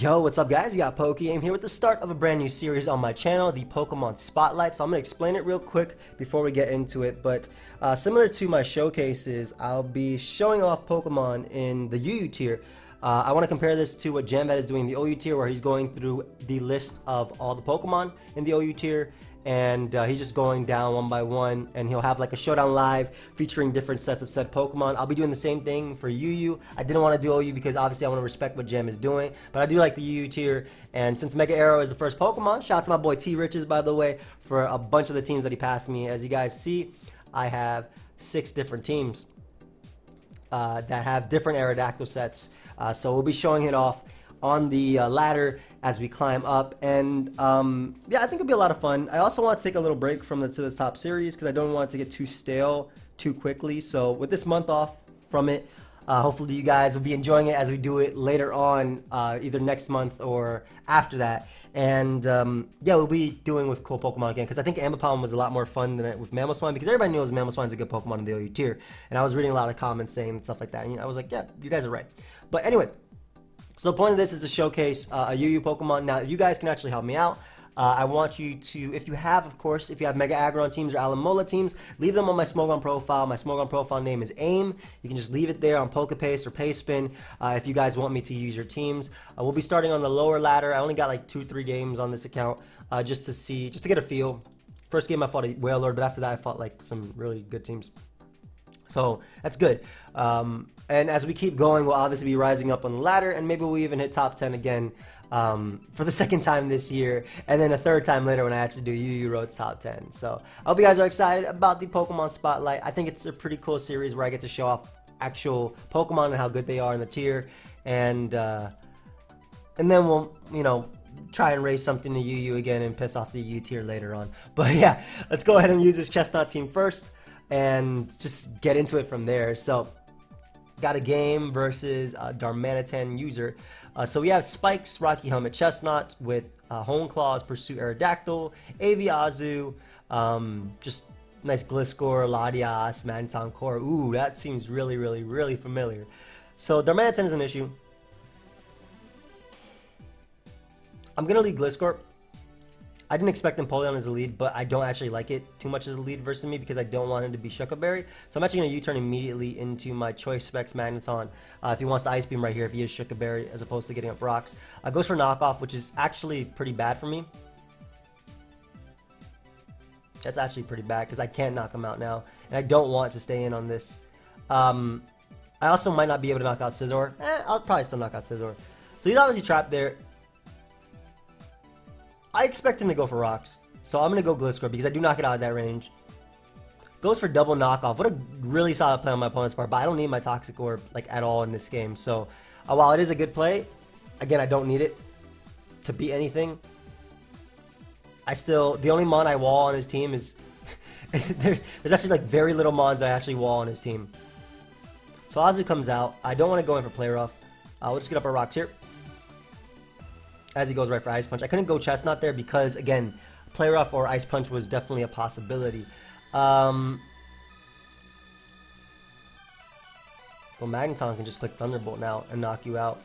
Yo, what's up guys? You got PokeaimMD here with the start of a brand new series on my channel, the Pokemon Spotlight. So I'm going to explain it real quick before we get into it, but similar to my showcases, I'll be showing off Pokemon in the UU tier. I want to compare this to what Jambat is doing in the OU tier, where he's going through the list of all the Pokemon in the OU tier, and he's just going down one by one, and he'll have like a Showdown live featuring different sets of said Pokemon. I'll be doing the same thing for UU. I didn't want to do OU because obviously I want to respect what Jam is doing, but I do like the UU tier, and since Mega Aero is the first Pokemon, shout out to my boy T Riches, by the way, for a bunch of the teams that he passed me. As you guys see, I have 6 different teams that have different Aerodactyl sets, so we'll be showing it off on the ladder as we climb up, and yeah, I think it'll be a lot of fun. I also want to take a little break from the To The Top series because I don't want it to get too stale too quickly. So with this month off from it, hopefully you guys will be enjoying it as we do it later on, either next month or after that. And yeah, we'll be doing with cool Pokemon again, because I think Ambipom was a lot more fun than with Mamoswine, because everybody knows Mamoswine's a good Pokemon in the OU tier, and I was reading a lot of comments saying stuff like that, and I was like, yeah, you guys are right. But anyway, so the point of this is to showcase a UU Pokemon. Now, you guys can actually help me out. I want you to, if you have, of course, if you have Mega Aerodactyl teams or Alamola teams, leave them on my Smogon profile. My Smogon profile name is AIM. You can just leave it there on PokePaste or PaySpin if you guys want me to use your teams. We'll be starting on the lower ladder. I only got like 2-3 games on this account just to get a feel. First game I fought a Wailord, but after that I fought like some really good teams. So that's good. And as we keep going, we'll obviously be rising up on the ladder, and maybe we'll even hit top 10 again for the second time this year, and then a third time later when I actually do UU Road's top 10. So I hope you guys are excited about the Pokemon Spotlight. I think it's a pretty cool series where I get to show off actual Pokemon and how good they are in the tier, and then we'll, you know, try and raise something to UU again and piss off the UU tier later on. But yeah, let's go ahead and use this Chestnut team first and just get into it from there. So got a game versus Darmanitan user. So we have Spikes, Rocky Helmet, Chestnut with Hone Claws, Pursue Aerodactyl, Aviazu, just nice Gliscor, Latias, Magneton Core. Ooh, that seems really familiar. So Darmanitan is an issue. I'm gonna lead Gliscor. I didn't expect Empoleon as a lead, but I don't actually like it too much as a lead versus me because I don't want him to be Shuckle Berry. So I'm actually going to U-turn immediately into my Choice Specs Magneton if he wants to Ice Beam right here, if he is Shuckle Berry, as opposed to getting up rocks. Goes for knockoff, which is actually pretty bad for me. That's actually pretty bad because I can't knock him out now, and I don't want to stay in on this. I also might not be able to knock out Scizor. I'll probably still knock out Scizor. So he's obviously trapped there. I expect him to go for rocks, so I'm going to go Gliscor because I do knock it out of that range. Goes for double knockoff. What a really solid play on my opponent's part, but I don't need my Toxic Orb like at all in this game. So while it is a good play, again, I don't need it to beat anything. The only Mon I wall on his team is there's actually like very little Mons that I actually wall on his team. So Azu comes out. I don't want to go in for Play Rough. We'll just get up our rocks here as he goes right for Ice Punch. I couldn't go Chestnut there because, again, Play Rough or Ice Punch was definitely a possibility. Well, Magneton can just click Thunderbolt now and knock you out.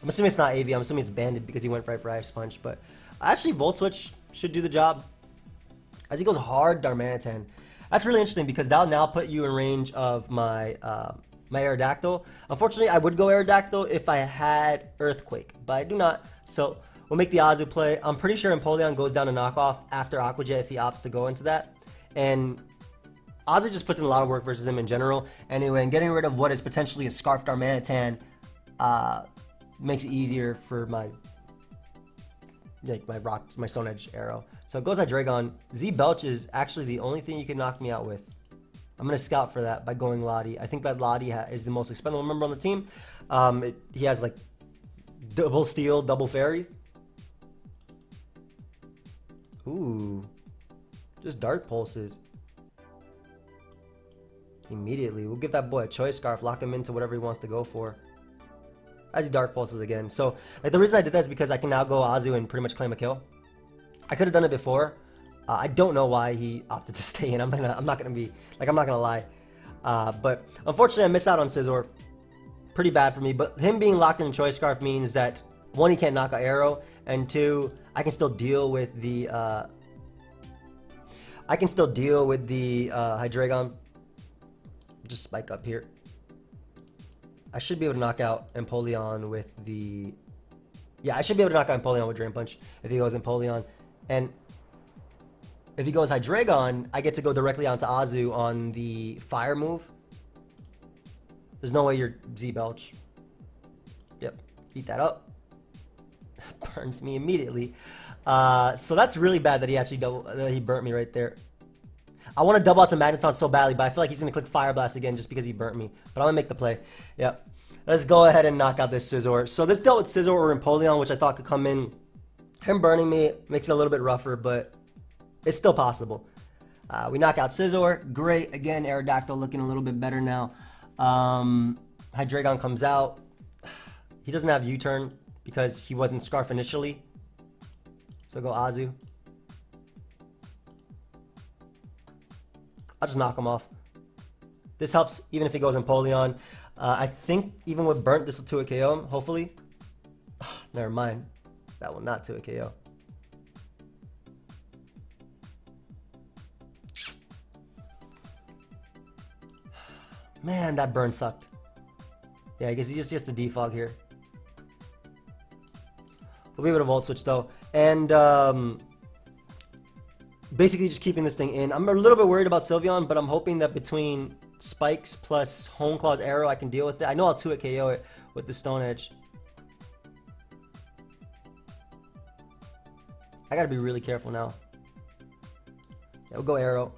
I'm assuming it's not AV. I'm assuming it's Banded because he went right for Ice Punch. But actually, Volt Switch should do the job. As he goes hard, Darmanitan. That's really interesting because that'll now put you in range of my my Aerodactyl. Unfortunately, I would go Aerodactyl if I had Earthquake, but I do not. So we'll make the Azu play. I'm pretty sure Empoleon goes down to knockoff after Aqua Jet if he opts to go into that. And Azu just puts in a lot of work versus him in general. Anyway, and getting rid of what is potentially a Scarf Darmanitan makes it easier for my my Stone Edge Arrow. So it goes Hydreigon. Z-Belch is actually the only thing you can knock me out with. I'm going to scout for that by going Lottie. I think that Lottie is the most expendable member on the team. He has like double Steel, double Fairy. Ooh. Just Dark Pulses. Immediately. We'll give that boy a Choice Scarf, lock him into whatever he wants to go for. As he Dark Pulses again. So like the reason I did that is because I can now go Azu and pretty much claim a kill. I could have done it before. I don't know why he opted to stay in. I'm not gonna lie. But unfortunately, I missed out on Scizor. Pretty bad for me. But him being locked in a Choice Scarf means that one, he can't knock out Arrow, and two, I can still deal with the Hydreigon. Just spike up here. I should be able to knock out Empoleon with the... Yeah, I should be able to knock out Empoleon with Drain Punch if he goes Empoleon. And if he goes Hydreigon, I get to go directly onto Azu on the Fire move. There's no way you're Z-Belch. Yep, eat that up. Burns me immediately. So that's really bad that he actually he burnt me right there. I want to double out to Magneton so badly, but I feel like he's going to click Fire Blast again just because he burnt me. But I'm going to make the play. Yep. Let's go ahead and knock out this Scizor. So this dealt with Scizor or Empoleon, which I thought could come in. Him burning me makes it a little bit rougher, but it's still possible. We knock out Scizor. Great. Again, Aerodactyl looking a little bit better now. Hydreigon comes out. He doesn't have U-turn because he wasn't Scarf initially. So go Azu. I'll just knock him off. This helps even if he goes Empoleon. I think even with Burnt, this will 2-hit KO him, hopefully. Never mind. That will not 2-hit KO. Man, that burn sucked. Yeah, I guess he just gets to defog here. We'll be able to Volt Switch though. And basically just keeping this thing in. I'm a little bit worried about Sylveon, but I'm hoping that between Spikes plus Hone Claw's Arrow, I can deal with it. I know I'll 2-hit KO it with the Stone Edge. I gotta be really careful now. Yeah, we'll go Arrow.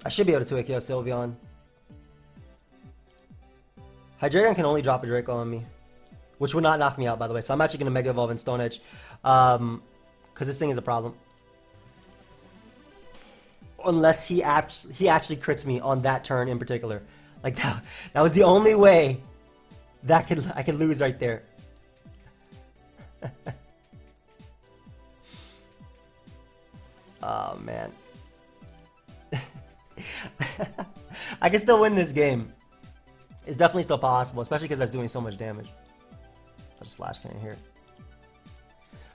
I should be able to 2-hit KO Sylveon. Hydreigon can only drop a Draco on me, which would not knock me out, by the way. So I'm actually going to Mega Evolve in Stone Edge, because this thing is a problem. Unless he actually crits me on that turn in particular. Like that was the only way that I could lose right there. Oh man. I can still win this game. It's definitely still possible, especially because that's doing so much damage. I'll just Flash Cannon here.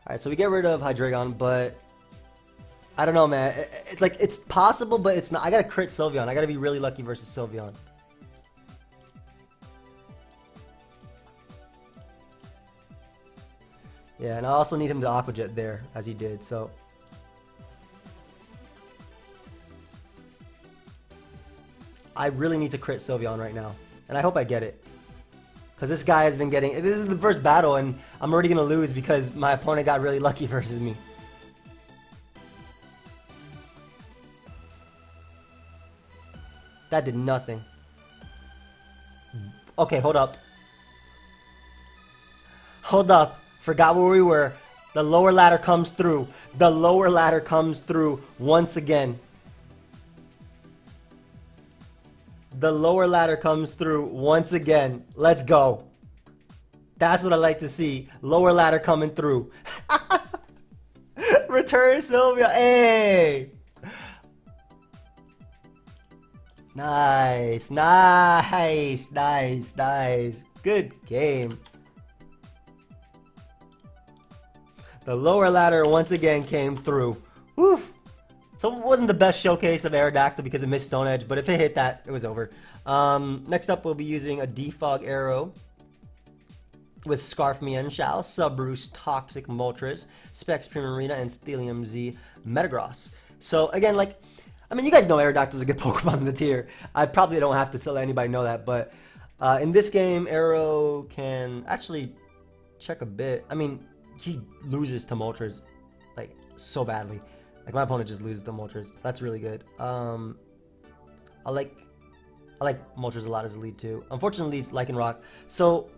Alright, so we get rid of Hydreigon, but I don't know, man. It's like, it's possible, but it's not. I gotta crit Sylveon. I gotta be really lucky versus Sylveon. Yeah, and I also need him to Aqua Jet there, as he did, so. I really need to crit Sylveon right now, and I hope I get it. Because this guy has been getting... This is the first battle, and I'm already going to lose because my opponent got really lucky versus me. That did nothing. Okay, hold up. Hold up. Forgot where we were. The lower ladder comes through. The lower ladder comes through once again. The lower ladder comes through once again. Let's go. That's what I like to see. Lower ladder coming through. Return Sylveon. Hey. Nice. Nice. Nice. Nice. Good game. The lower ladder once again came through. Woo. So it wasn't the best showcase of Aerodactyl because it missed Stone Edge, but if it hit that, it was over. Next up, we'll be using a Defog Arrow with Scarf Mienshao, Subroost, Toxic Moltres, Specs Primarina, and Stellium Z Metagross. So again, like, I mean, you guys know Aerodactyl's a good Pokemon in the tier. I probably don't have to tell anybody know that, but in this game, Arrow can actually check a bit. I mean, he loses to Moltres, like, so badly. Like, my opponent just loses to Moltres. That's really good. I like Moltres a lot as a lead too. Unfortunately, it's Lycanroc. So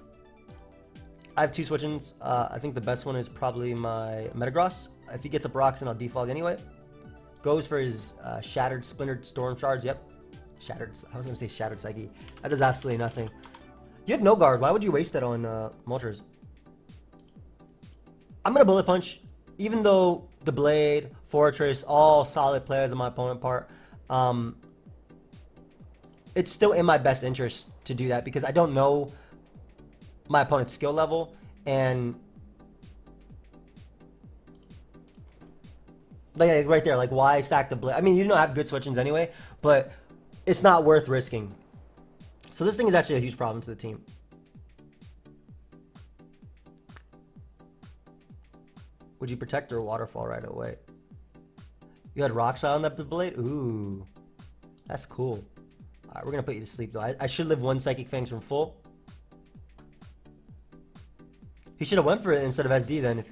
I have two switch-ins. I think the best one is probably my Metagross. If he gets up rocks, then I'll defog anyway. Goes for his Shattered, Splintered Storm Shards. Yep. Shattered. I was going to say Shattered Psyche. That does absolutely nothing. You have no guard. Why would you waste that on Moltres? I'm going to Bullet Punch. Even though the Blade, Fortress, all solid players on my opponent part, it's still in my best interest to do that because I don't know my opponent's skill level, and like right there, like why stack the blade? I mean, you don't have good switch-ins anyway, but it's not worth risking. So this thing is actually a huge problem to the team. Would you protect or waterfall right away? You had Rock Slide on that blade? Ooh, that's cool. Alright, we're gonna put you to sleep though. I should live one Psychic Fangs from full. He should have went for it instead of SD then,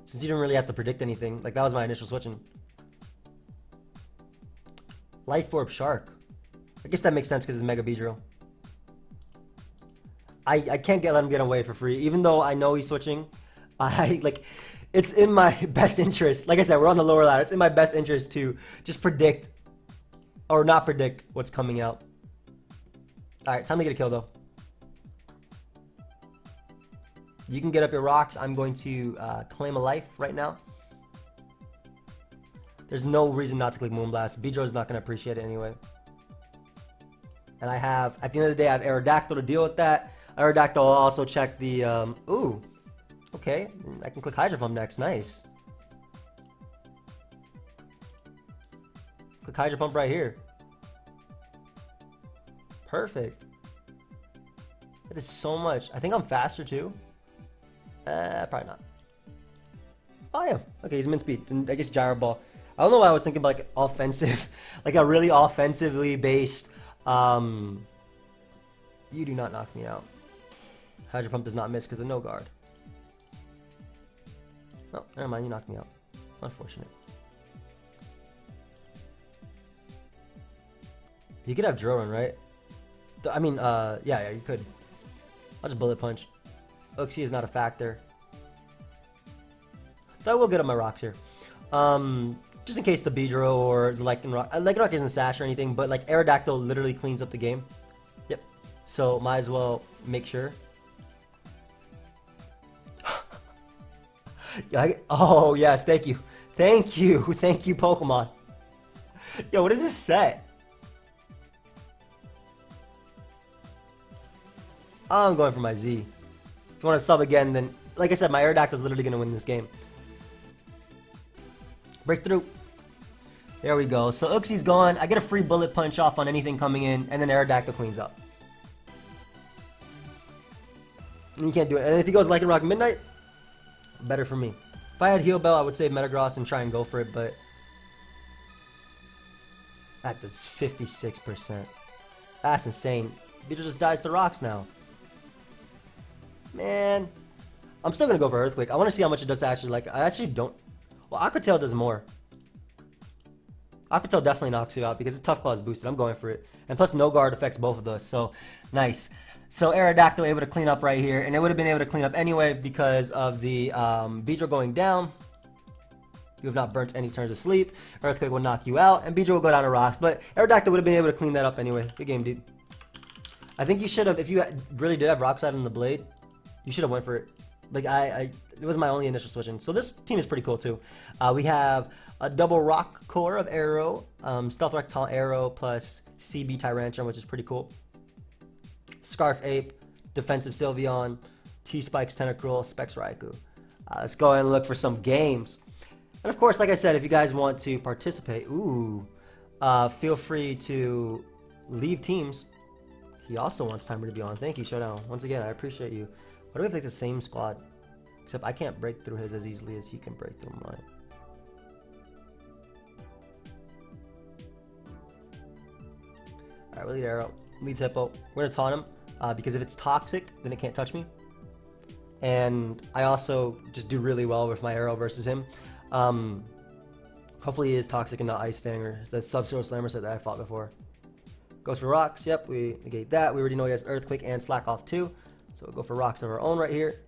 since he didn't really have to predict anything. Like, that was my initial switching. Life Orb Shark. I guess that makes sense because it's Mega Beedrill. I can't let him get away for free, even though I know he's switching. It's in my best interest. Like I said, we're on the lower ladder. It's in my best interest to just predict or not predict what's coming out. Alright, time to get a kill though. You can get up your rocks. I'm going to claim a life right now. There's no reason not to click Moonblast. Beedrill is not going to appreciate it anyway. And I have, at the end of the day, I have Aerodactyl to deal with that. Aerodactyl will also check the, ooh. Okay, I can click Hydro Pump next. Nice. Click Hydro Pump right here. Perfect. That is so much. I think I'm faster too. Probably not. Oh yeah. Okay, he's min speed. And I guess Gyro Ball. I don't know why I was thinking about like offensive, like a really offensively based. You do not knock me out. Hydro Pump does not miss because of no guard. Oh, never mind. You knocked me out. Unfortunate. You could have Drill Run, right? I mean, yeah, you could. I'll just Bullet Punch. Uxie is not a factor. Though I will get up my rocks here. Just in case the Beedrill or the Lycanroc isn't sash or anything, but like Aerodactyl literally cleans up the game. Yep. So might as well make sure. Oh yes, thank you. Thank you, Pokemon. Yo, what is this set? I'm going for my Z. If you want to sub again, then, like I said, my Aerodactyl is literally going to win this game. Breakthrough. There we go. So Uxie's gone. I get a free Bullet Punch off on anything coming in, and then Aerodactyl cleans up. And you can't do it. And if he goes Lycanroc Midnight, better for me. If I had Heal Bell, I would save Metagross and try and go for it, but that does 56%. That's insane. Beedrill just dies to rocks now. Man, I'm still gonna go for Earthquake. I want to see how much it does to actually, like, I actually don't. Well, Aqua Tail does more. Aqua Tail definitely knocks you out because its Tough Claw is boosted. I'm going for it. And plus, no guard affects both of those, so nice. So Aerodactyl able to clean up right here, and it would have been able to clean up anyway because of the Beedrill going down. You have not burnt any turns of sleep. Earthquake will knock you out, and Beedrill will go down to rocks. But Aerodactyl would have been able to clean that up anyway. Good game, dude. I think you should have, if you really did have Rock Slide on the blade, you should have went for it. Like, it was my only initial switching. So this team is pretty cool too. We have a double rock core of Arrow, Stealth Rock Taunt Arrow plus CB Tyrantrum, which is pretty cool. Scarf Ape, Defensive Sylveon, T-Spikes Tentacruel, Specs Raikou. Let's go and look for some games. And of course, like I said, if you guys want to participate, feel free to leave teams. He also wants Timer to be on. Thank you, Showdown. Once again, I appreciate you. Why do we have like the same squad? Except I can't break through his as easily as he can break through mine. Alright, we'll lead Arrow. Leads Hippo. We're going to taunt him because if it's toxic, then it can't touch me. And I also just do really well with my Arrow versus him. Hopefully he is toxic and not Ice Fang or the Sub-Zero Slammer set that I fought before. Goes for rocks. Yep, we negate that. We already know he has Earthquake and Slack Off too. So we'll go for rocks of our own right here.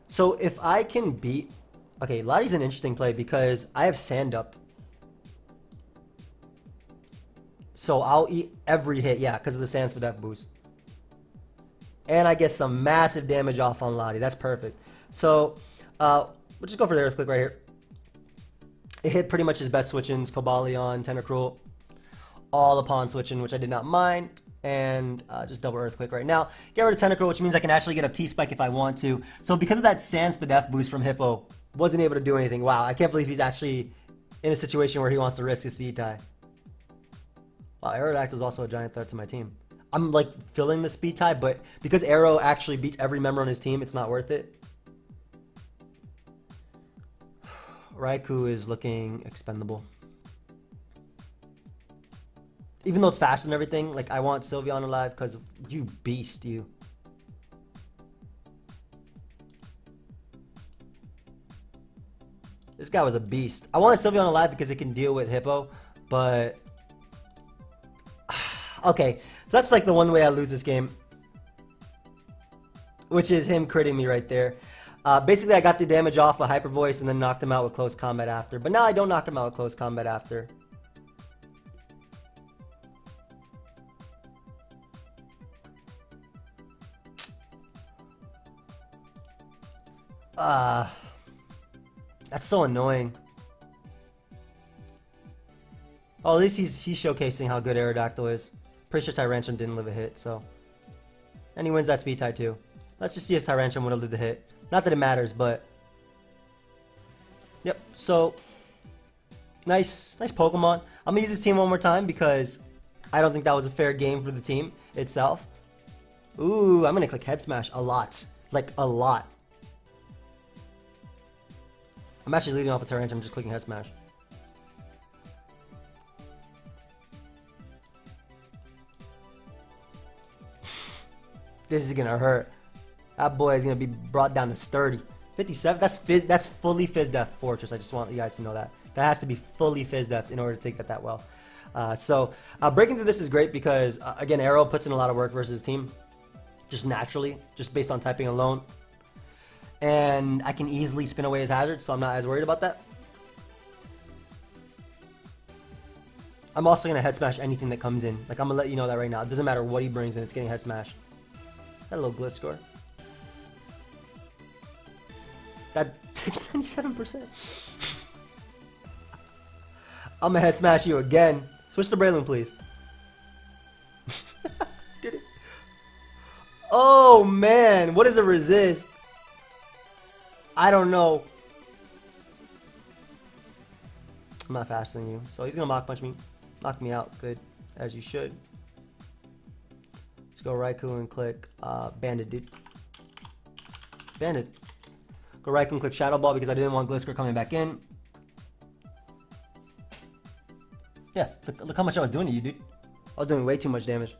So if I can beat... Okay, Lottie's an interesting play because I have Sand Up. So I'll eat every hit, yeah, because of the Sand Spidef boost. And I get some massive damage off on Lottie. That's perfect. So we'll just go for the Earthquake right here. It hit pretty much his best switch-ins, Cobalion, Tentacruel. All upon switching, which I did not mind. and just double Earthquake right now. Get rid of Tentacruel, which means I can actually get a T-Spike if I want to. So because of that Sand Spadef boost from Hippo, wasn't able to do anything. Wow, I can't believe he's actually in a situation where he wants to risk a Speed tie. Wow, Aerodactyl is also a giant threat to my team. I'm like filling the Speed tie, but because Aero actually beats every member on his team, it's not worth it. Raikou is looking expendable. Even though it's fast and everything, like I want Sylveon alive because you beast, you. This guy was a beast. I wanted Sylveon alive because it can deal with Hippo, but okay, so that's like the one way I lose this game, which is him critting me right there. Basically, I got the damage off a Hyper Voice and then knocked him out with Close Combat after. But now I don't knock him out with Close Combat after. That's so annoying. Oh, at least he's showcasing how good Aerodactyl is. Pretty sure Tyrantrum didn't live a hit, so. And he wins that Speed tie too. Let's just see if Tyrantrum would have lived a hit. Not that it matters, but. Yep, so. Nice Pokemon. I'm gonna use this team one more time because I don't think that was a fair game for the team itself. Ooh, I'm gonna click Head Smash a lot. Like, a lot. I'm actually leading off with Tyrantrum, just clicking Head Smash. This is gonna hurt. That boy is gonna be brought down to sturdy. 57. That's fully Fizz Def Fortress. I just want you guys to know that. That has to be fully Fizz Def in order to take that well. So breaking through this is great because again, Aero puts in a lot of work versus his team, just naturally, just based on typing alone. And I can easily spin away his hazard, so I'm not as worried about that. I'm also going to Head Smash anything that comes in. Like, I'm going to let you know that right now. It doesn't matter what he brings in, it's getting Head Smashed. That little Gliscor. That 97%. I'm going to Head Smash you again. Switch to Breloom, please. Did it? Oh, man. What is a resist? I don't know. I'm not faster than you. So he's going to Mach Punch me. Knock me out. Good. As you should. Let's go Raikou and click Bandit, dude. Bandit. Go Raikou and click Shadow Ball because I didn't want Gliscor coming back in. Yeah, look how much I was doing to you, dude. I was doing way too much damage.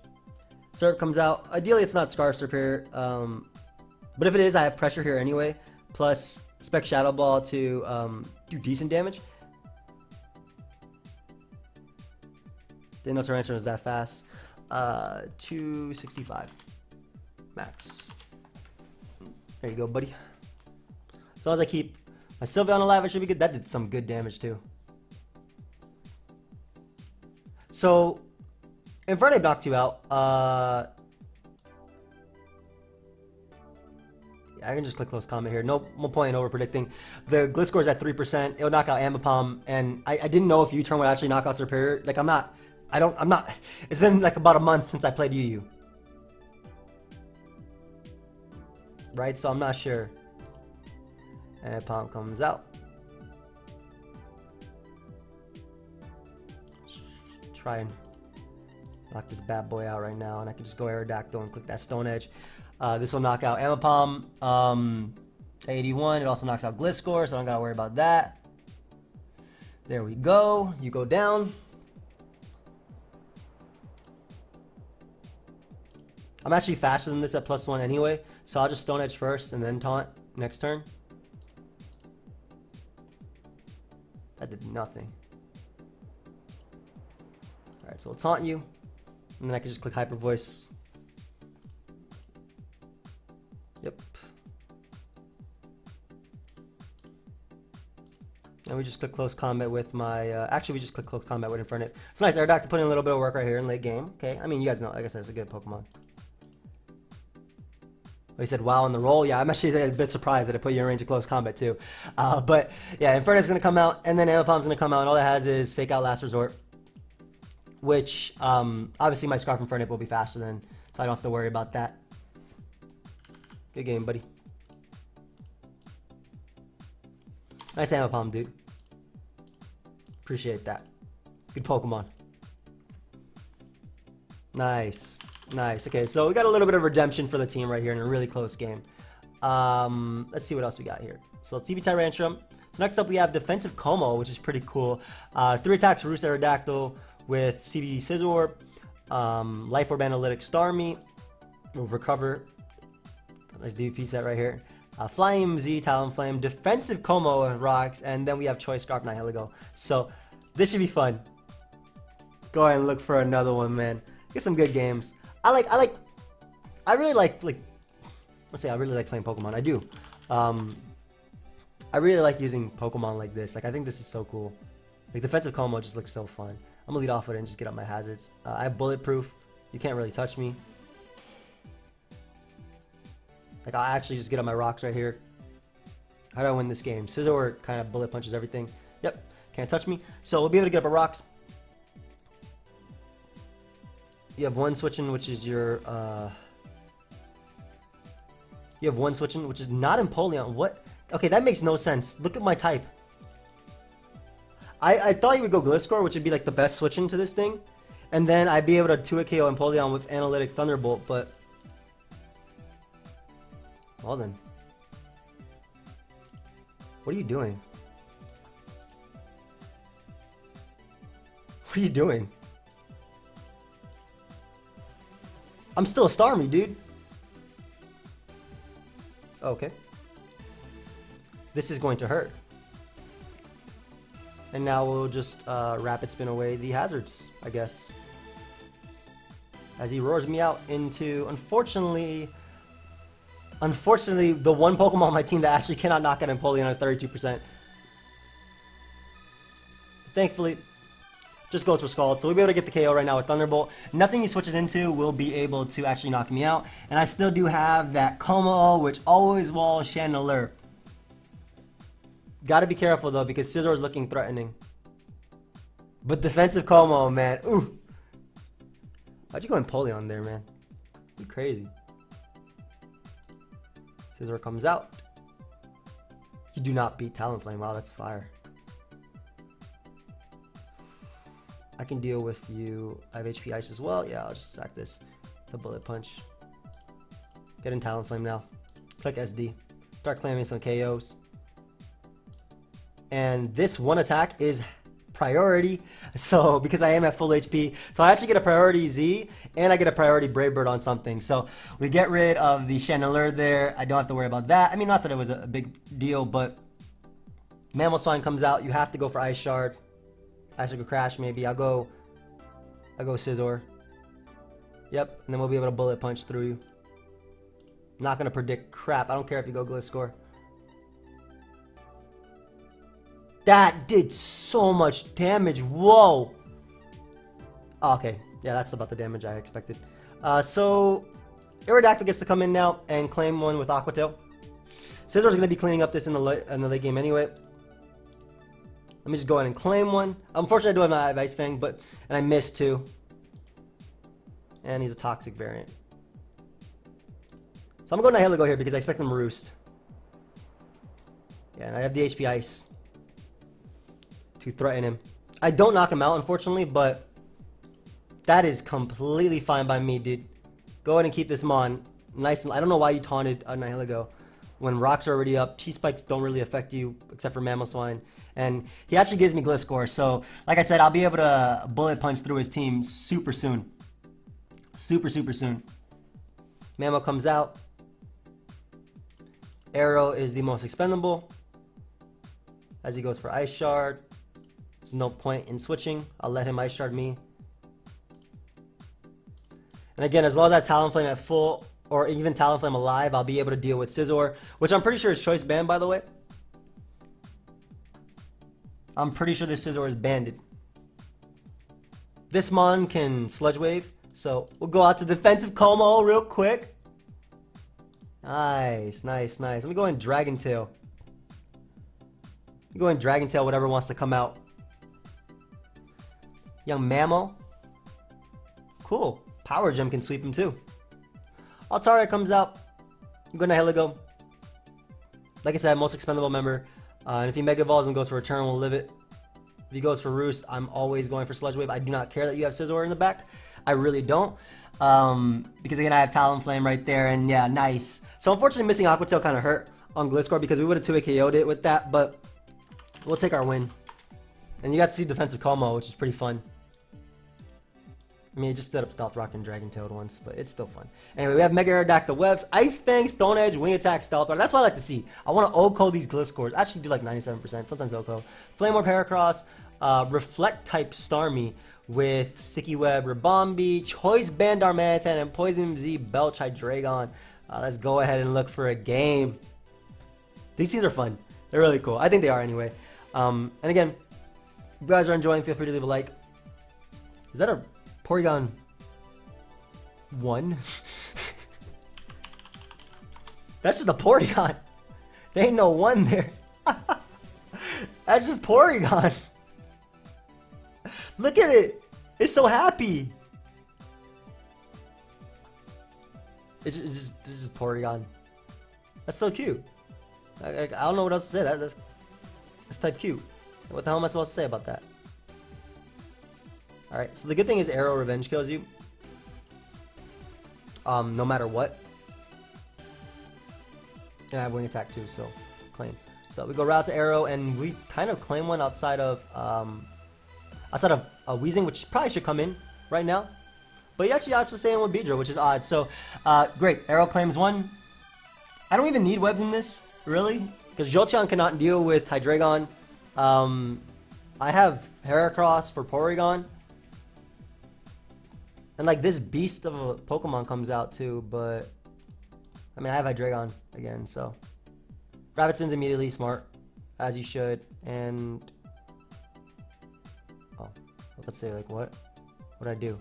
Syrup comes out. Ideally, it's not Scarf Syrup here. But if it is, I have pressure here anyway. Plus, Spec Shadow Ball to do decent damage. Didn't know Tyrantrum was that fast. 265 max. There you go, buddy. As long as I keep my Sylveon alive, I should be good. That did some good damage too. So, Infernape knocked you out. I can just click Close Combat here. No point in over predicting. The Gliscor is at 3%. It'll knock out Ambipom, and I didn't know if U-Turn would actually knock out Superior. Like I'm not. It's been like about a month since I played UU. Right, so I'm not sure. And Palm comes out. Try and knock this bad boy out right now, and I can just go Aerodactyl and click that Stone Edge. This will knock out Ambipom, 81. It also knocks out Gliscor, so I don't gotta worry about that. There we go. You go down. I'm actually faster than this at +1 anyway, so I'll just Stone Edge first and then Taunt next turn. That did nothing. Alright, so we'll Taunt you, and then I can just click Hyper Voice. Yep. And we just click Close Combat with my, actually we just click Close Combat with Infernape. It's nice, Aerodactyl put in a little bit of work right here in late game. Okay, I mean, you guys know, like I said, it's a good Pokemon. Oh, he said, wow, on the roll. Yeah, I'm actually a bit surprised that I put you in range of Close Combat too. But yeah, Infernape's going to come out, and then Ambipom's going to come out, and all it has is Fake Out Last Resort. which obviously my Scarf and Fernip will be faster than, so I don't have to worry about that. Good game, buddy. Nice Ammo Palm, dude. Appreciate that. Good Pokemon. Nice. Nice. Okay, so we got a little bit of redemption for the team right here in a really close game. Let's see what else we got here. So let's CB Tyrantrum. So next up we have Defensive Como, which is pretty cool. 3 attacks, Roost Aerodactyl with CB Scizor. Life Orb Analytics Starmie. We'll recover. Nice DP set right here. Flying Z, Talonflame, Defensive Como with Rocks, and then we have Choice Scarf, Nihilego. So this should be fun. Go ahead and look for another one, man. Get some good games. I really like playing Pokemon. I do. I really like using Pokemon like this. Like, I think this is so cool. Like, Defensive Como just looks so fun. I'm gonna lead off with it and just get up my hazards. I have Bulletproof. You can't really touch me. Like, I'll actually just get up my rocks right here. How do I win this game? Scizor kind of bullet punches everything. Yep, can't touch me. So we'll be able to get up our rocks. You have one switching, which is your you have one switching, which is not Empoleon. What? Okay, that makes no sense. Look at my type. I thought you would go Gliscor, which would be like the best switching to this thing, and then I'd be able to 2-hit KO Empoleon with Analytic Thunderbolt, but well then. What are you doing? What are you doing? I'm still a Starmie, dude. Okay. This is going to hurt. And now we'll just rapid spin away the hazards, I guess. As he roars me out into, unfortunately, the one Pokemon on my team that actually cannot knock out Empoleon at 32%. Thankfully, just goes for Scald. So we'll be able to get the KO right now with Thunderbolt. Nothing he switches into will be able to actually knock me out. And I still do have that Como, which always walls Chandelure. Gotta be careful though, because Scizor is looking threatening. But Defensive Como, man. Ooh. Why'd you go Empoleon there, man? You crazy. Scizor comes out. You do not beat Talonflame. Wow, that's fire. I can deal with you. I have HP Ice as well. Yeah, I'll just sack this. It's a Bullet Punch. Get in Talonflame now. Click SD. Start claiming some KOs. And this one attack is priority. So, because I am at full HP. So I actually get a priority Z and I get a priority Brave Bird on something. So we get rid of the Chandelure there. I don't have to worry about that. I mean, not that it was a big deal, but Mamoswine comes out. You have to go for Ice Shard. Icicle Crash, maybe. I'll go Scizor. Yep, and then we'll be able to Bullet Punch through you. Not gonna predict crap. I don't care if you go Gliscor. That did so much damage. Whoa. Oh, okay, yeah, that's about the damage I expected. So Aerodactyl gets to come in now and claim one with Aqua Tail. Scizor's gonna be cleaning up this in the late game anyway. Let me just go ahead and claim one. Unfortunately, I do have my Ice Fang, and I missed too. And he's a toxic variant. So I'm going to Nihilego here because I expect him to Roost. Yeah, and I have the HP Ice to threaten him. I don't knock him out, unfortunately, but that is completely fine by me, dude. Go ahead and keep this Mon nice. And I don't know why you taunted Nihilego when rocks are already up. T-Spikes don't really affect you except for Mamoswine. And he actually gives me Gliscor. So, like I said, I'll be able to Bullet Punch through his team super soon. Super soon. Mamo comes out. Arrow is the most expendable. As he goes for Ice Shard. There's no point in switching. I'll let him Ice Shard me. And again, as long as I have Talonflame at full, or even Talonflame alive, I'll be able to deal with Scizor, which I'm pretty sure is Choice Banned, by the way. I'm pretty sure this Scizor is banded. This Mon can Sludge Wave, so we'll go out to Defensive Como real quick. Nice. Let me go in Dragon Tail. Whatever wants to come out. Young Mammo. cool. Power Gem can sweep him too. Altaria comes out. I'm going to Heligo. Like I said, most expendable member. And if he Mega Evolves and goes for a turn, we'll live it. If he goes for Roost, I'm always going for Sludge Wave. I do not care that you have Scizor in the back. I really don't. Because again, I have Talonflame right there, and yeah, nice. So unfortunately, missing Aqua Tail kind of hurt on Gliscor because we would have 2-hit KO'd it with that, but we'll take our win. And you got to see defensive Como, which is pretty fun. I mean, it just stood up Stealth Rock and Dragon Tailed once, but it's still fun. Anyway, we have Mega Aerodactyl Webs, Ice Fang, Stone Edge, Wing Attack, Stealth Rock. That's what I like to see. I want to OHKO these Gliscors. I actually do like 97%, sometimes OHKO. Flame Orb Heracross, Reflect type Starmie with Sticky Web, Ribombee, Choice Band Darmanitan, and Poison Z Belch Hydreigon. Let's go ahead and look for a game. These teams are fun. They're really cool. I think they are anyway. And again, if you guys are enjoying, feel free to leave a like. Is that a Porygon 1? That's just a Porygon. There ain't no 1 there. That's just Porygon. Look at it. It's so happy. It's just, this is Porygon. That's so cute. I don't know what else to say. That's type cute. What the hell am I supposed to say about that? Alright, so the good thing is Arrow Revenge kills you. No matter what. And I have Wing Attack too, so claim. So we go route to Arrow, and we kind of claim one outside of Weezing, which probably should come in right now. But he actually opts to stay in with Beedrill, which is odd. So, great. Arrow claims 1. I don't even need webs in this, really, because Jolteon cannot deal with Hydreigon. I have Heracross for Porygon. And like this beast of a Pokemon comes out too, but I mean I have Hydreigon again, so Rabbit Spins immediately, smart, as you should. And oh, let's say like what did I do?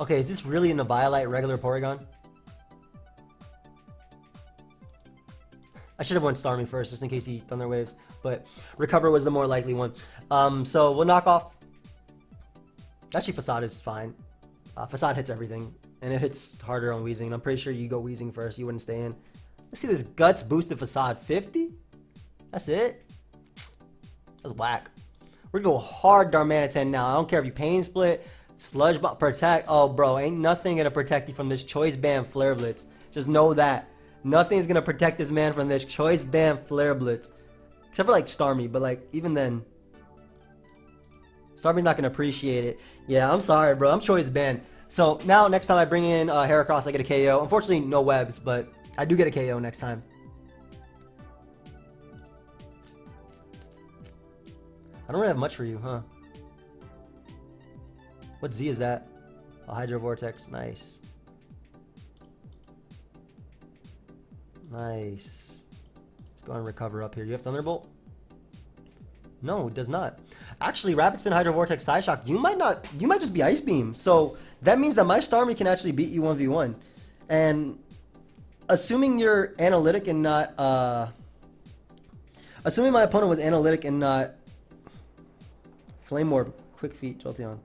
Okay, is this really an Eviolite regular Porygon? I should have went Starmie first, just in case he Thunder Waves, but Recover was the more likely one. So we'll knock off. Actually, Facade is fine. Facade hits everything, and it hits harder on Weezing. And I'm pretty sure you go Weezing first, you wouldn't stay in. Let's see this Guts boosted Facade 50. That's it. That's whack. We're gonna go hard Darmanitan now. I don't care if you Pain Split, Sludge Bomb, Protect. Oh, bro, ain't nothing gonna protect you from this Choice Band Flare Blitz. Just know that. Nothing's gonna protect this man from this Choice Band Flare Blitz. Except for like Starmie, but like even then, Starmie's not gonna appreciate it. Yeah, I'm sorry, bro. I'm Choice Band. So now next time I bring in Heracross, I get a KO. Unfortunately, no webs, but I do get a KO next time. I don't really have much for you, huh? What Z is that? A Hydro Vortex. Nice. Nice. Let's go and recover up here. You have Thunderbolt? No, it does not. Actually, Rapid Spin, Hydro Vortex, Psyshock, you might just be Ice Beam. So that means that my Starmie can actually beat you 1v1. And assuming you're analytic and not, assuming my opponent was analytic and not Flame Orb, Quick Feet, Jolteon.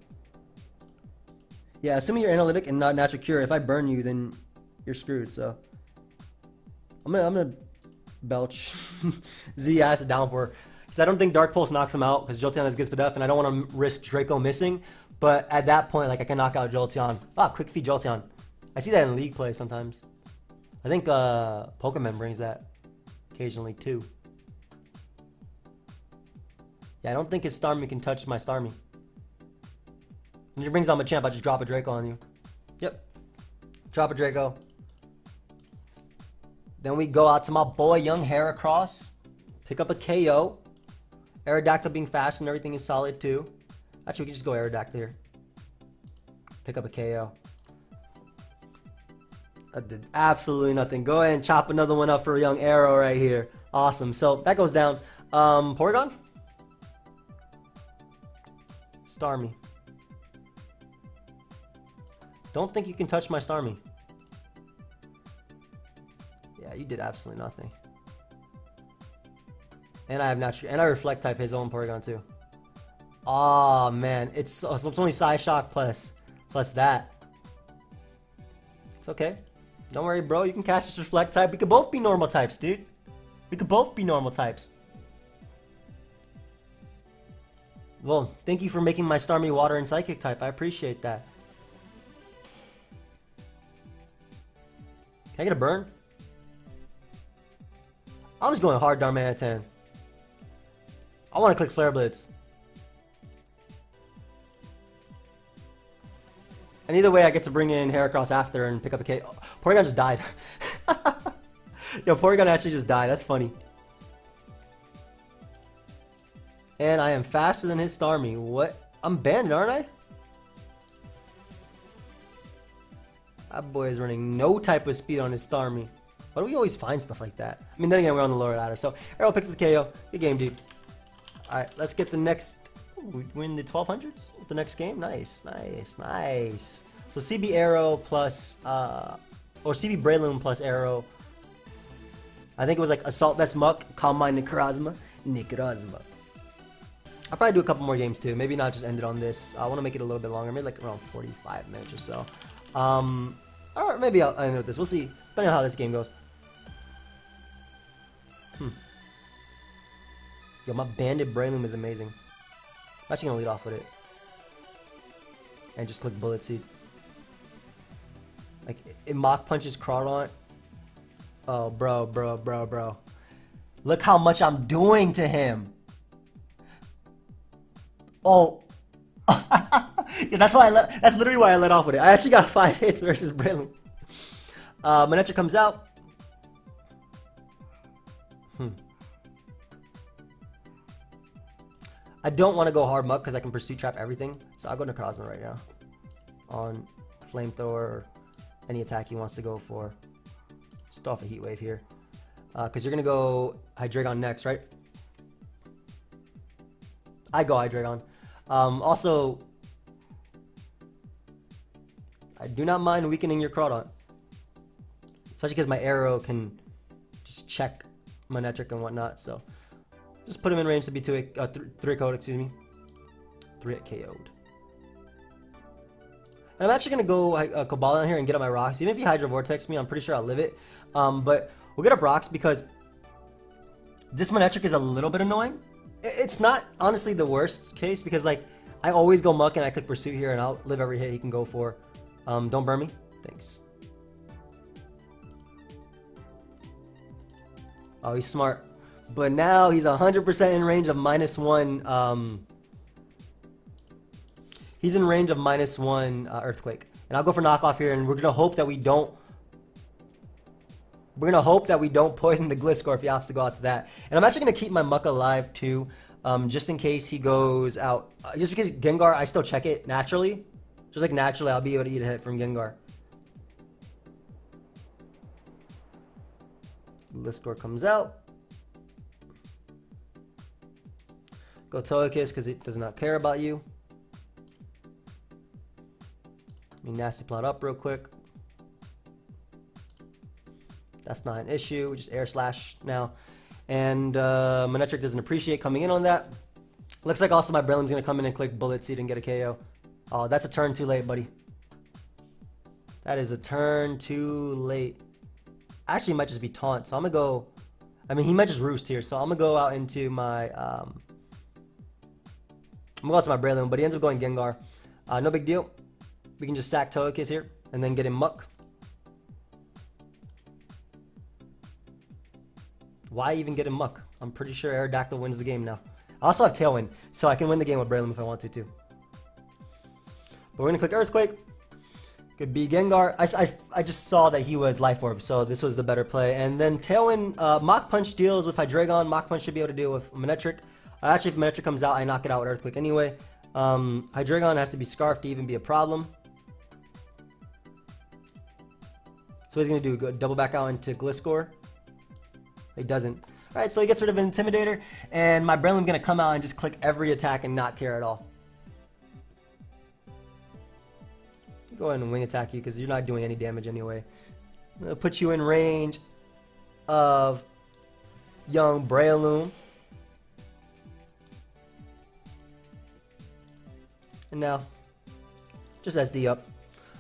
Yeah, assuming you're analytic and not Natural Cure, if I burn you, then you're screwed, so. I'm gonna belch Z Acid Downpour. Because I don't think Dark Pulse knocks him out, because Jolteon has good Spadef, and I don't want to risk Draco missing. But at that point, like, I can knock out Jolteon. Ah, Quick Feed Jolteon. I see that in League play sometimes. I think PokeaimMD brings that occasionally too. Yeah, I don't think his Starmie can touch my Starmie. When he brings out Machamp, I just drop a Draco on you. Yep. Drop a Draco. Then we go out to my boy, young Heracross. Pick up a KO. Aerodactyl being fast and everything is solid too. Actually, we can just go Aerodactyl here. Pick up a KO. That did absolutely nothing. Go ahead and chop another one up for a young Arrow right here. Awesome. So that goes down. Porygon? Starmie. Don't think you can touch my Starmie. Yeah, you did absolutely nothing. And I have natural, and I reflect type his own Porygon too. Oh man, it's only Psyshock plus that. It's okay. Don't worry, bro. You can catch this Reflect type. We could both be normal types, dude. We could both be normal types. Well, thank you for making my Starmie Water and Psychic type. I appreciate that. Can I get a burn? I'm just going hard Darmanitan. I want to click Flare Blitz. And either way, I get to bring in Heracross after and pick up a K. Oh, Porygon just died. Yo, Porygon actually just died. That's funny. And I am faster than his Starmie. What? I'm banned, aren't I? That boy is running no type of speed on his Starmie. Why do we always find stuff like that? I mean, then again, we're on the lower ladder. So, Arrow picks up the KO. Good game, dude. Alright, let's get the next... Ooh, we win the 1200s with the next game? Nice, nice, nice. So, CB Arrow plus... or CB Breloom plus Arrow. I think it was like Assault Vest Muck, Calm Mind, Necrozma. I'll probably do a couple more games too. Maybe not just end it on this. I want to make it a little bit longer. Maybe like around 45 minutes or so. Or maybe I'll end with this. We'll see. Depending on how this game goes. Yo, my Bandit Breloom is amazing. I'm actually going to lead off with it. And just click Bullet Seed. Like, it Mach Punches Crawdaunt. Oh, bro. Look how much I'm doing to him. Oh. Yeah, that's literally why I let off with it. I actually got 5 hits versus Breloom. Magneton comes out. I don't want to go hard Muck because I can Pursuit Trap everything. So I'll go Necrozma right now. On Flamethrower or any attack he wants to go for. Just off a Heat Wave here. Because you're going to go Hydreigon next, right? I go Hydreigon. Also, I do not mind weakening your Crawdaunt. Especially because my Arrow can just check Manectric and whatnot, so just put him in range to be 3 KO'd, excuse me. 3 KO'd. And I'm actually going to go Cobalt on here and get up my rocks. Even if he Hydro Vortex me, I'm pretty sure I'll live it. But we'll get up rocks because this Manectric is a little bit annoying. It's not honestly the worst case because like I always go Muck and I click Pursuit here and I'll live every hit he can go for. Don't burn me. Thanks. Oh, he's smart. But now he's 100% in range of -1. He's in range of -1 Earthquake. And I'll go for knockoff here and we're gonna hope that we don't poison the Gliscor if he opts to go out to that. And I'm actually gonna keep my Muck alive too. Just in case he goes out. Just because Gengar, I still check it naturally. Just like naturally, I'll be able to eat a hit from Gengar. Gliscor comes out. Go Togekiss because it does not care about you. Let me Nasty Plot up real quick. That's not an issue. We just Air Slash now. And Manectric doesn't appreciate coming in on that. Looks like also my Breloom's going to come in and click Bullet Seed and get a KO. Oh, that's a turn too late, buddy. That is a turn too late. Actually, it might just be Taunt. So I'm going to go... I mean, he might just Roost here. So I'm going to go out into my... I'm going to go out to my Breloom, but he ends up going Gengar. No big deal. We can just sack Togekiss here and then get him Muck. Why even get him Muck? I'm pretty sure Aerodactyl wins the game now. I also have Tailwind, so I can win the game with Breloom if I want to too. But we're going to click Earthquake. Could be Gengar. I just saw that he was Life Orb, so this was the better play. And then Tailwind, Mach Punch deals with Hydreigon. Mach Punch should be able to deal with Manectric. Actually, if Manectric comes out, I knock it out with Earthquake anyway. Hydreigon has to be Scarfed to even be a problem. So what he's going to do, go double back out into Gliscor. He doesn't. Alright, so he gets rid of Intimidator, and my Breloom's going to come out and just click every attack and not care at all. Go ahead and Wing Attack you because you're not doing any damage anyway. I'm going to put you in range of young Breloom. And now, just SD up.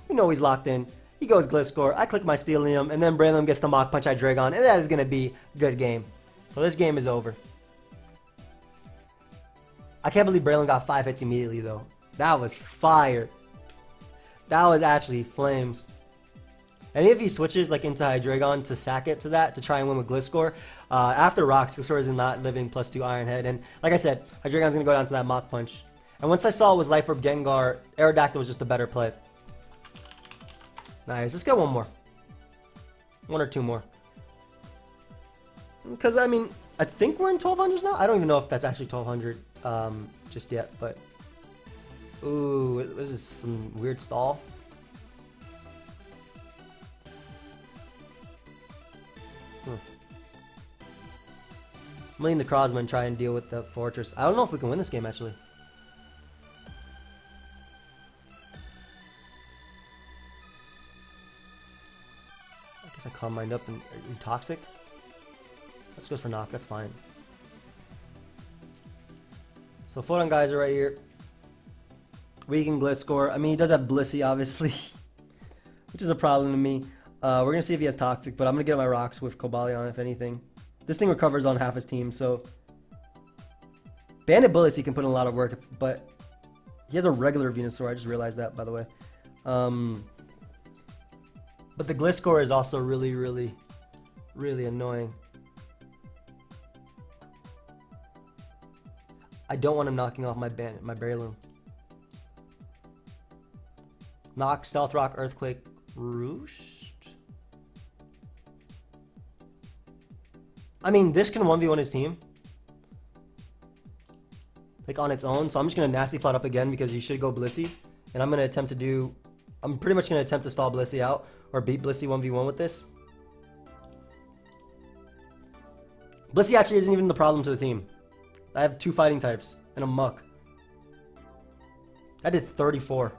We know he's locked in. He goes Gliscor, I click my Steelium, and then Breloom gets the Mach Punch Hydreigon, and that is going to be a good game. So this game is over. I can't believe Breloom got 5 hits immediately, though. That was fire. That was actually flames. And if he switches like into Hydreigon to sack it to that, to try and win with Gliscor, after Rocks, Gliscor is not living +2 Iron Head. And like I said, Hydreigon's going to go down to that Mach Punch. And once I saw it was Life Orb Gengar, Aerodactyl was just a better play. Nice, let's get one more. One or two more. Because, I mean, I think we're in 1200s now. I don't even know if that's actually 1200 just yet, but... Ooh, what is this, some weird stall? I'm leading the Necrozma and try and deal with the Fortress. I don't know if we can win this game, actually. I guess I Calm Mind up and Toxic. Let's go for Knock, that's fine. So Photon Geyser right here. Weaken Gliscor. I mean, he does have Blissey, obviously, which is a problem to me. We're going to see if he has Toxic, but I'm going to get my Rocks with Cobalion, if anything. This thing recovers on half his team, so... Bandit Bullets he can put in a lot of work, but... He has a regular Venusaur, I just realized that, by the way. But the Gliscor is also really, really, really annoying. I don't want him knocking off my Bandit, my Breloom. Knock, Stealth Rock, Earthquake, Roost. I mean, this can 1v1 his team. Like on its own. So I'm just going to Nasty Plot up again because he should go Blissey. And I'm going to attempt to do... I'm pretty much going to attempt to stall Blissey out. Or beat Blissey 1v1 with this. Blissey actually isn't even the problem to the team. I have 2 fighting types and a Muck. I did 34.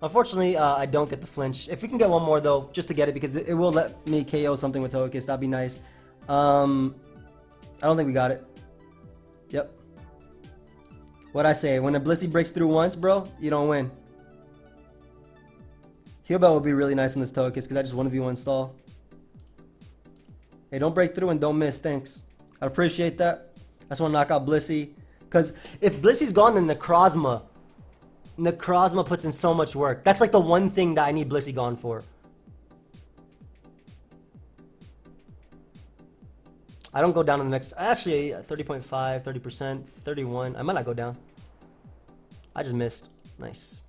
Unfortunately, I don't get the flinch. If we can get one more, though, just to get it, because it will let me KO something with Togekiss. That'd be nice. I don't think we got it. Yep. What'd I say? When a Blissey breaks through once, bro, you don't win. Heal Bell would be really nice in this Togekiss, because I just 1v1 stall. Hey, don't break through and don't miss. Thanks. I appreciate that. I just want to knock out Blissey. Because if Blissey's gone, then Necrozma puts in so much work. That's like the one thing that I need Blissey gone for. I don't go down to the next... Actually, 30.5, 30%, 31. I might not go down. I just missed. Nice.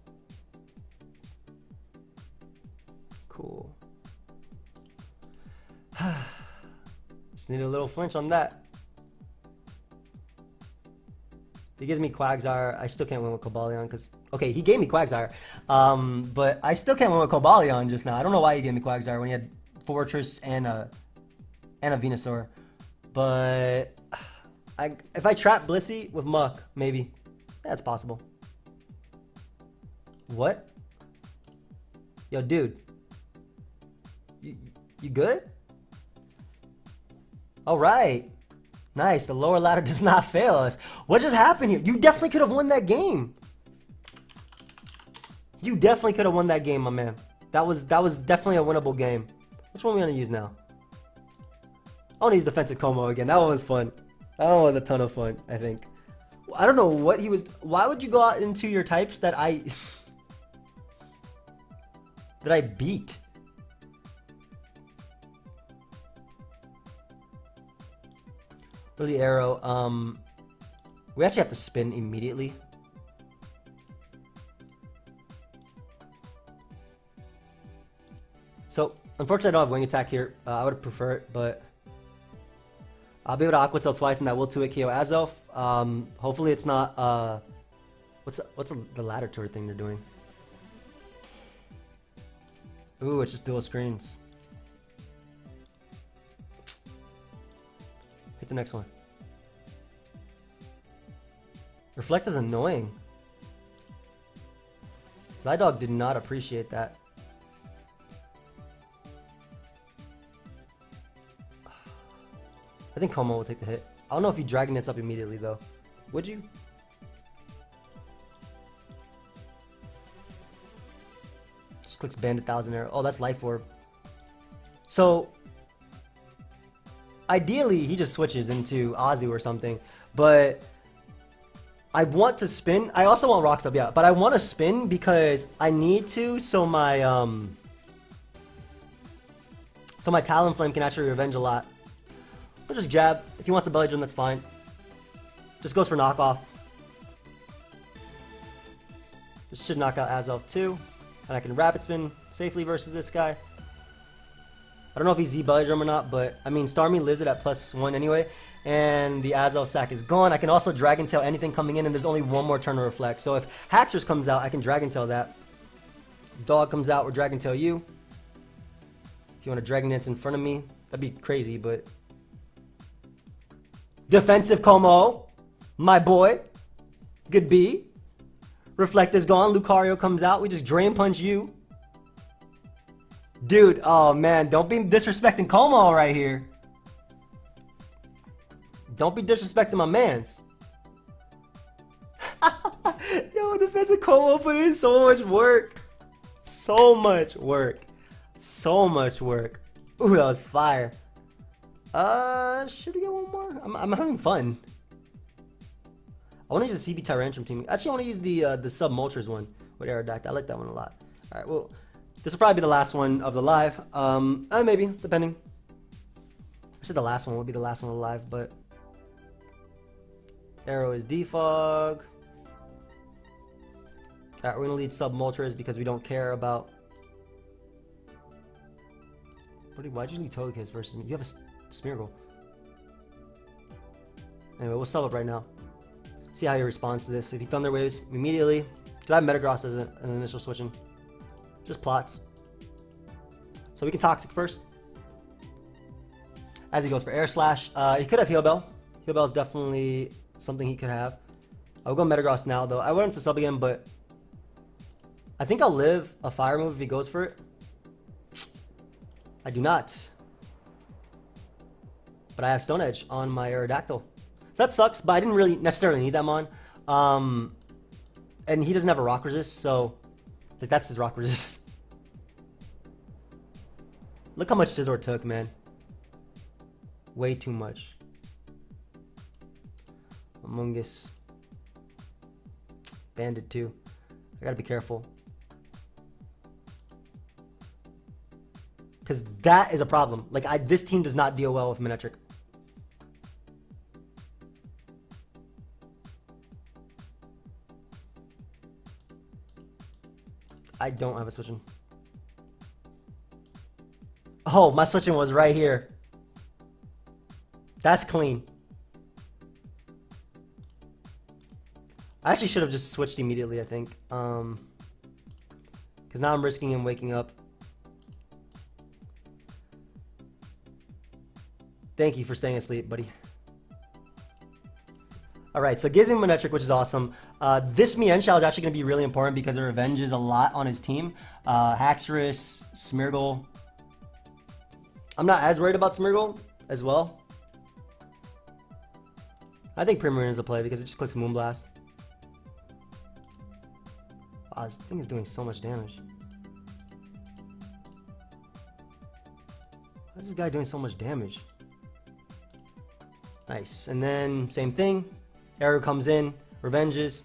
Cool. Just need a little flinch on that. If he gives me Quagsire, I still can't win with Cobalion because... Okay, he gave me Quagsire. But I still can't win with Cobalion just now. I don't know why he gave me Quagsire when he had Fortress and a Venusaur. But... if I trap Blissey with Muck, maybe. That's possible. What? Yo, dude. You good? Alright. Nice, the lower ladder does not fail us. What just happened here? You definitely could have won that game. You definitely could have won that game, my man. That was definitely a winnable game. Which one are we gonna use now? I want to use defensive Como again. That one was fun. That one was a ton of fun, I think. I don't know what he was... Why would you go out into your types that I... that I beat? Really arrow. We actually have to spin immediately. So, unfortunately, I don't have Wing Attack here. I would prefer it, but I'll be able to Aqua Tail twice, and that will 2-hit KO Azelf. Hopefully, it's not. What's the ladder turret thing they're doing? Ooh, it's just dual screens. Hit the next one. Reflect is annoying. Zydog did not appreciate that. I think Como will take the hit. I don't know if he Dragon Knits up immediately though. Would you? clicks Bandit 1000 Arrow. Oh, that's Life Orb. So, ideally, he just switches into Azu or something. But I want to spin. I also want Rocks Up, yeah. But I want to spin because I need to, so my Talonflame can actually revenge a lot. I'll just jab. If he wants the Belly Drum, that's fine. Just goes for knockoff. This should knock out Azelf too. And I can Rapid Spin safely versus this guy. I don't know if he's Z Belly Drum or not, but I mean, Starmie lives it at +1 anyway. And the Azelf sack is gone. I can also Dragon Tail anything coming in, and there's only one more turn to reflect. So if Haxorus comes out, I can Dragon Tail that. Dog comes out, we're Dragon Tail you. If you want to Dragon Dance in front of me, that'd be crazy, but. Defensive Como, my boy. Good B. Reflect is gone. Lucario comes out. We just Drain Punch you. Dude, oh man, don't be disrespecting Como right here. Don't be disrespecting my mans. Yo, defensive Como put in so much work. So much work. So much work. Ooh, that was fire. Should we get one more? I'm having fun. I want to use the CB Tyrantrum team. Actually, I want to use the Sub Moltres one with Aerodactyl. I like that one a lot. All right, well, this will probably be the last one of the live. Maybe, depending. I said the last one will be the last one of the live, but Arrow is Defog. All right, we're gonna lead Sub Moltres because we don't care about. Why'd you lead Togekiss versus me? You have a Smeargle. Anyway, we'll sub up right now. See how he responds to this. If he Thunder Waves immediately, because I have Metagross as an initial switching. Just plots. So we can Toxic first. As he goes for Air Slash. He could have Heal Bell. Heal Bell is definitely something he could have. I'll go Metagross now though. I wanted to sub again, but I think I'll live a Fire move if he goes for it. I do not. But I have Stone Edge on my Aerodactyl. So that sucks, but I didn't really necessarily need that mon. And he doesn't have a Rock Resist, so like that's his Rock Resist. Look how much Scizor took, man. Way too much. Amoonguss. Bandit too. I gotta be careful. Because that is a problem. Like, this team does not deal well with Manectric. I don't have a switching. Oh, my switching was right here. That's clean. I actually should have just switched immediately, I think. Because now I'm risking him waking up. Thank you for staying asleep, buddy. Alright, so it gives me Manectric, which is awesome. This Mienshao is actually going to be really important because it revenges a lot on his team. Haxorus, Smeargle. I'm not as worried about Smeargle as well. I think Primarine is a play because it just clicks Moonblast. Wow, this thing is doing so much damage. Why is this guy doing so much damage? Nice. And then, same thing. Arrow comes in, revenges.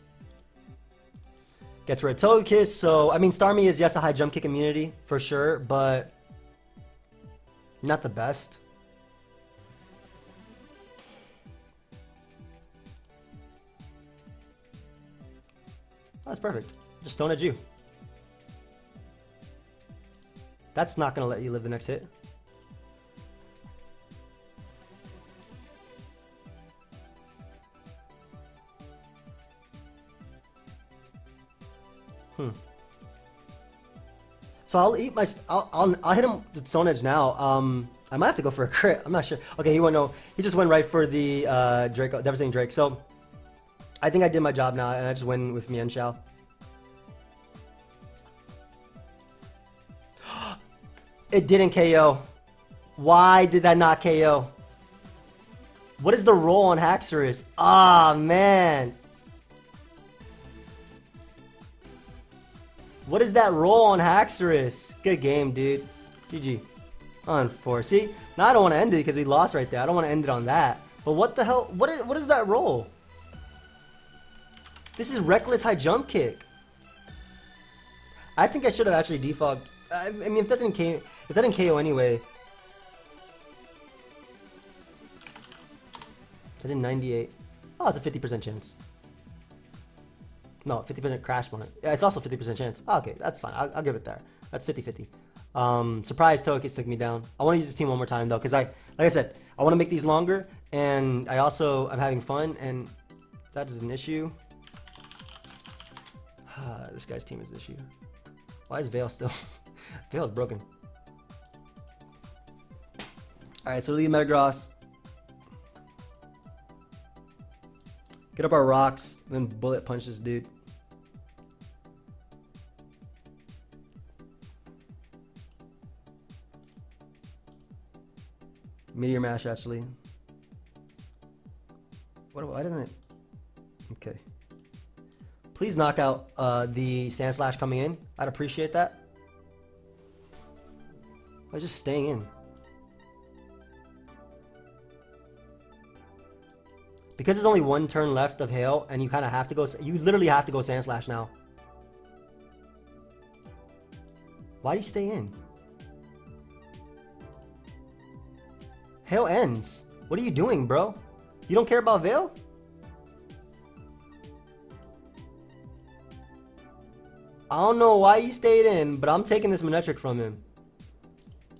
Gets rid of Togekiss. So, I mean, Starmie is, yes, a high jump kick immunity, for sure, but not the best. Oh, that's perfect. Just Stone Edge you. That's not going to let you live the next hit. So I'll eat my. I'll hit him with Stone Edge now. I might have to go for a crit. I'm not sure. Okay, he went no. He just went right for the Draco, Devastating Drake. So I think I did my job now, and I just win with Mienshao. It didn't KO. Why did that not KO? What is the roll on Haxorus? Ah, man. What is that roll on Haxorus? Good game, dude. GG. On 4. See? Now I don't want to end it because we lost right there. I don't want to end it on that. But what the hell? What is that roll? This is reckless high jump kick. I think I should have actually defogged. I mean, if that didn't KO anyway. I did 98. Oh, it's a 50% chance. No, 50% crash on it. Yeah, it's also 50% chance. Oh, okay, that's fine. I'll give it there. That's 50-50. Surprise Togekiss took me down. I want to use this team one more time though, because like I said, I want to make these longer, and I'm having fun, and that is an issue. This guy's team is an issue. Why is Veil still? Veil's broken. Alright, so leave Metagross. Get up our rocks, then bullet punch this dude. Meteor Mash, actually. Why didn't I? Okay. Please knock out the Sand Slash coming in. I'd appreciate that. I'm just staying in. Because there's only one turn left of Hail, and you kind of have to go. You literally have to go Sand Slash now. Why do you stay in? Hail ends. What are you doing, bro? You don't care about Veil? I don't know why he stayed in, but I'm taking this Manectric from him.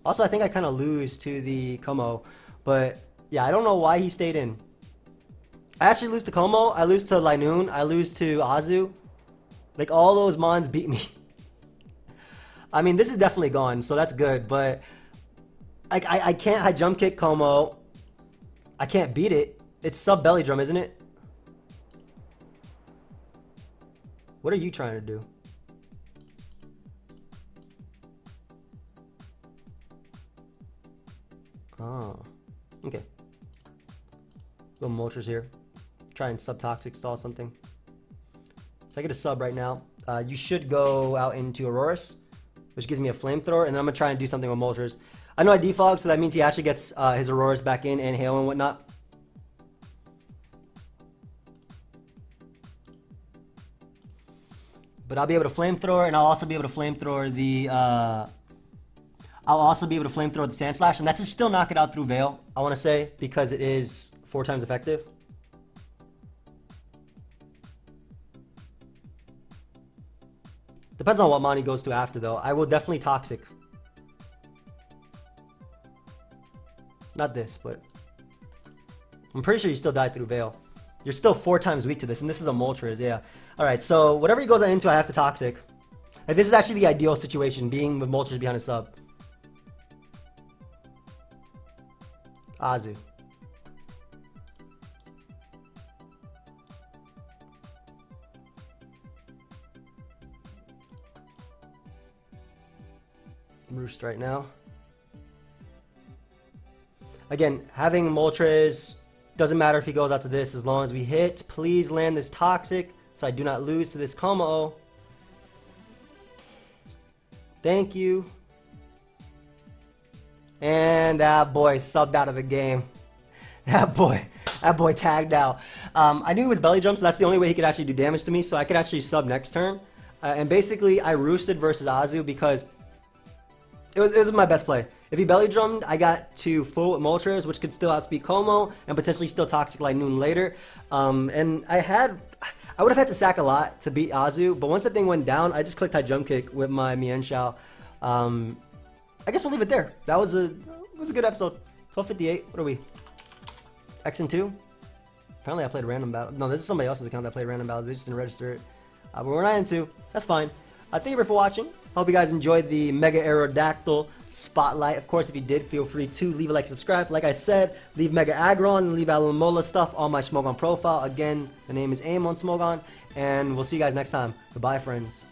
Also, I think I kind of lose to the Como, but yeah, I don't know why he stayed in. I actually lose to Como, I lose to Linoon, I lose to Azu. Like, all those Mons beat me. I mean, this is definitely gone, so that's good, but I can't high jump kick Como. I can't beat it. It's sub belly drum, isn't it? What are you trying to do? Oh, okay. Little Moltres here. Try and sub-toxic stall something. So I get a sub right now. You should go out into Aurorus, which gives me a flamethrower, and then I'm gonna try and do something with Moltres. I know I defog, so that means he actually gets his Aurorus back in and Hail and whatnot. But I'll be able to flamethrower, and I'll also be able to flamethrower the Sand Slash, and that should still knock it out through Veil, I want to say, because it is 4 times effective. Depends on what mon he goes to after, though. I will definitely Toxic. Not this, but I'm pretty sure you still die through Veil. You're still 4 times weak to this, and this is a Moltres, yeah. Alright, so whatever he goes into, I have to Toxic. And this is actually the ideal situation, being with Moltres behind a sub. Azu. Roost right now. Again, having Moltres doesn't matter if he goes out to this as long as we hit. Please land this Toxic so I do not lose to this Como. Thank you. And that boy subbed out of the game. That boy tagged out. I knew it was belly jump, so that's the only way he could actually do damage to me, so I could actually sub next turn. And basically, I roosted versus Azu because it was my best play. If he belly drummed, I got to full with Moltres, which could still outspeed Como and potentially still Toxic Linoon later. And I would have had to sack a lot to beat Azu, but once that thing went down, I just clicked high jump kick with my Mienshao. I guess we'll leave it there. That was a good episode. 1258. What are we? X and 2? Apparently I played random battle. No, this is somebody else's account that played random battles. They just didn't register it. But we're 9 and 2. That's fine. Thank you for watching. Hope you guys enjoyed the Mega Aerodactyl Spotlight. Of course, if you did, feel free to leave a like and subscribe. Like I said, leave Mega Aggron and leave Alomola stuff on my Smogon profile. Again, the name is Aim on Smogon. And we'll see you guys next time. Goodbye, friends.